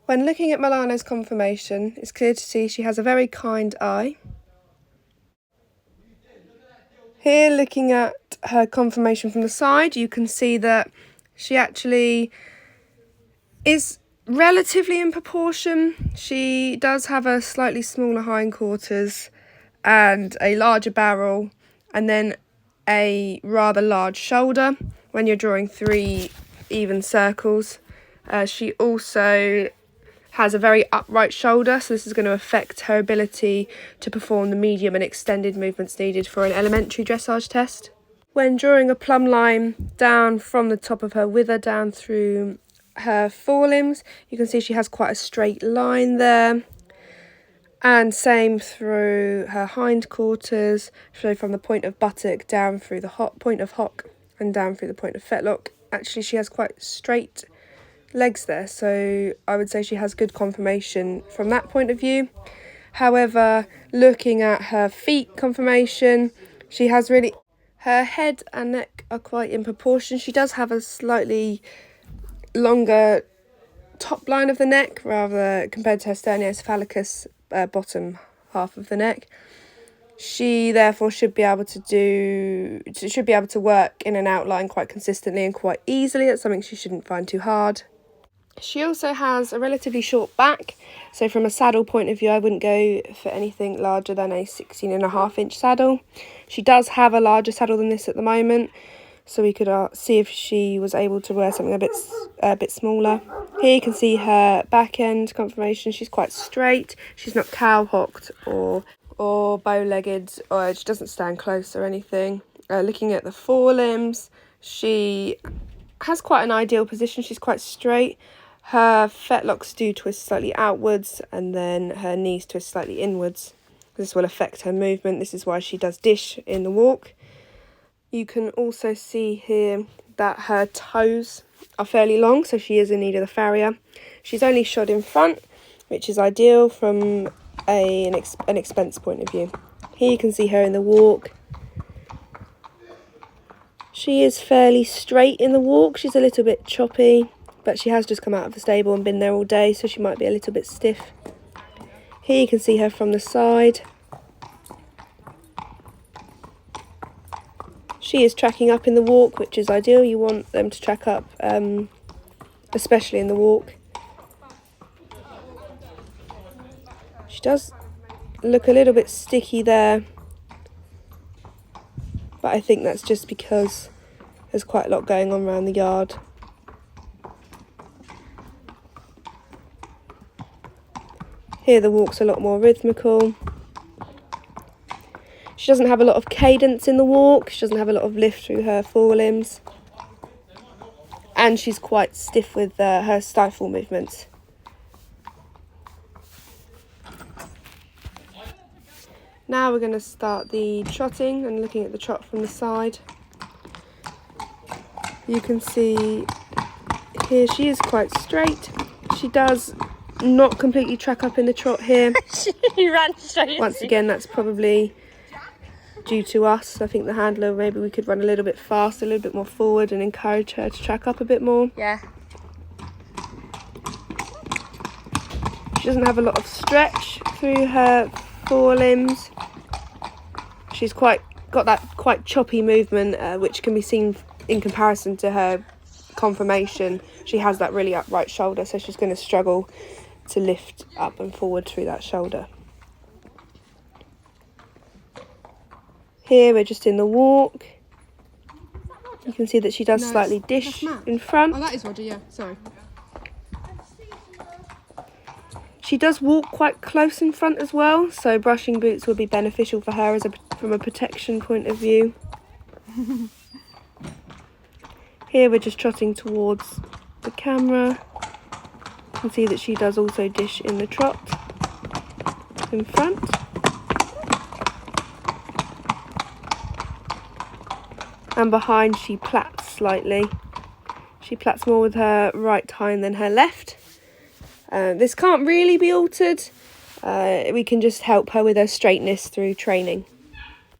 When looking at Milano's conformation, it's clear to see she has a very kind eye. Here, looking at her conformation from the side, you can see that she actually is relatively in proportion. She does have a slightly smaller hindquarters and a larger barrel, and then a rather large shoulder when you're drawing 3 even circles. She also has a very upright shoulder, so this is going to affect her ability to perform the medium and extended movements needed for an elementary dressage test. When drawing a plumb line down from the top of her wither down through her forelimbs, you can see she has quite a straight line there. And same through her hindquarters, so from the point of buttock down through the point of hock and down through the point of fetlock. Actually, she has quite straight legs there, so I would say she has good conformation from that point of view. However, looking at her feet conformation, she has really... her head and neck are quite in proportion. She does have a slightly longer top line of the neck rather compared to her sterniocephalicus bottom half of the neck. She therefore should be able to work in an outline quite consistently and quite easily. That's something she shouldn't find too hard. She also has a relatively short back, so from a saddle point of view I wouldn't go for anything larger than a 16.5-inch saddle. She does have a larger saddle than this at the moment, so we could see if she was able to wear something a bit smaller. Here you can see her back end conformation. She's quite straight. She's not cow-hocked or bow-legged, or she doesn't stand close or anything. Looking at the forelimbs, she has quite an ideal position. She's quite straight. Her fetlocks do twist slightly outwards, and then her knees twist slightly inwards. This will affect her movement. This is why she does dish in the walk. You can also see here that her toes are fairly long, so she is in need of the farrier. She's only shod in front, which is ideal from an expense point of view. Here you can see her in the walk. She is fairly straight in the walk. She's a little bit choppy, but she has just come out of the stable and been there all day, so she might be a little bit stiff. Here you can see her from the side. She is tracking up in the walk, which is ideal. You want them to track up, especially in the walk. She does look a little bit sticky there, but I think that's just because there's quite a lot going on around the yard. Here the walk's a lot more rhythmical. She doesn't have a lot of cadence in the walk. She doesn't have a lot of lift through her forelimbs. And she's quite stiff with her stifle movements. Now we're going to start the trotting and looking at the trot from the side. You can see here she is quite straight. She does not completely track up in the trot here. She ran straight. Once again, that's probably due to us. I think the handler, maybe we could run a little bit faster, a little bit more forward, and encourage her to track up a bit more. Yeah. She doesn't have a lot of stretch through her forelimbs. She's got that quite choppy movement, which can be seen in comparison to her conformation. She has that really upright shoulder, so she's going to struggle to lift up and forward through that shoulder. Here we're just in the walk. You can see that she does slightly dish in front. Oh, that is Roger, yeah, sorry. She does walk quite close in front as well, so brushing boots would be beneficial for her from a protection point of view. Here we're just trotting towards the camera. You can see that she does also dish in the trot in front. And behind she plats slightly. She plats more with her right hind than her left. This can't really be altered. We can just help her with her straightness through training.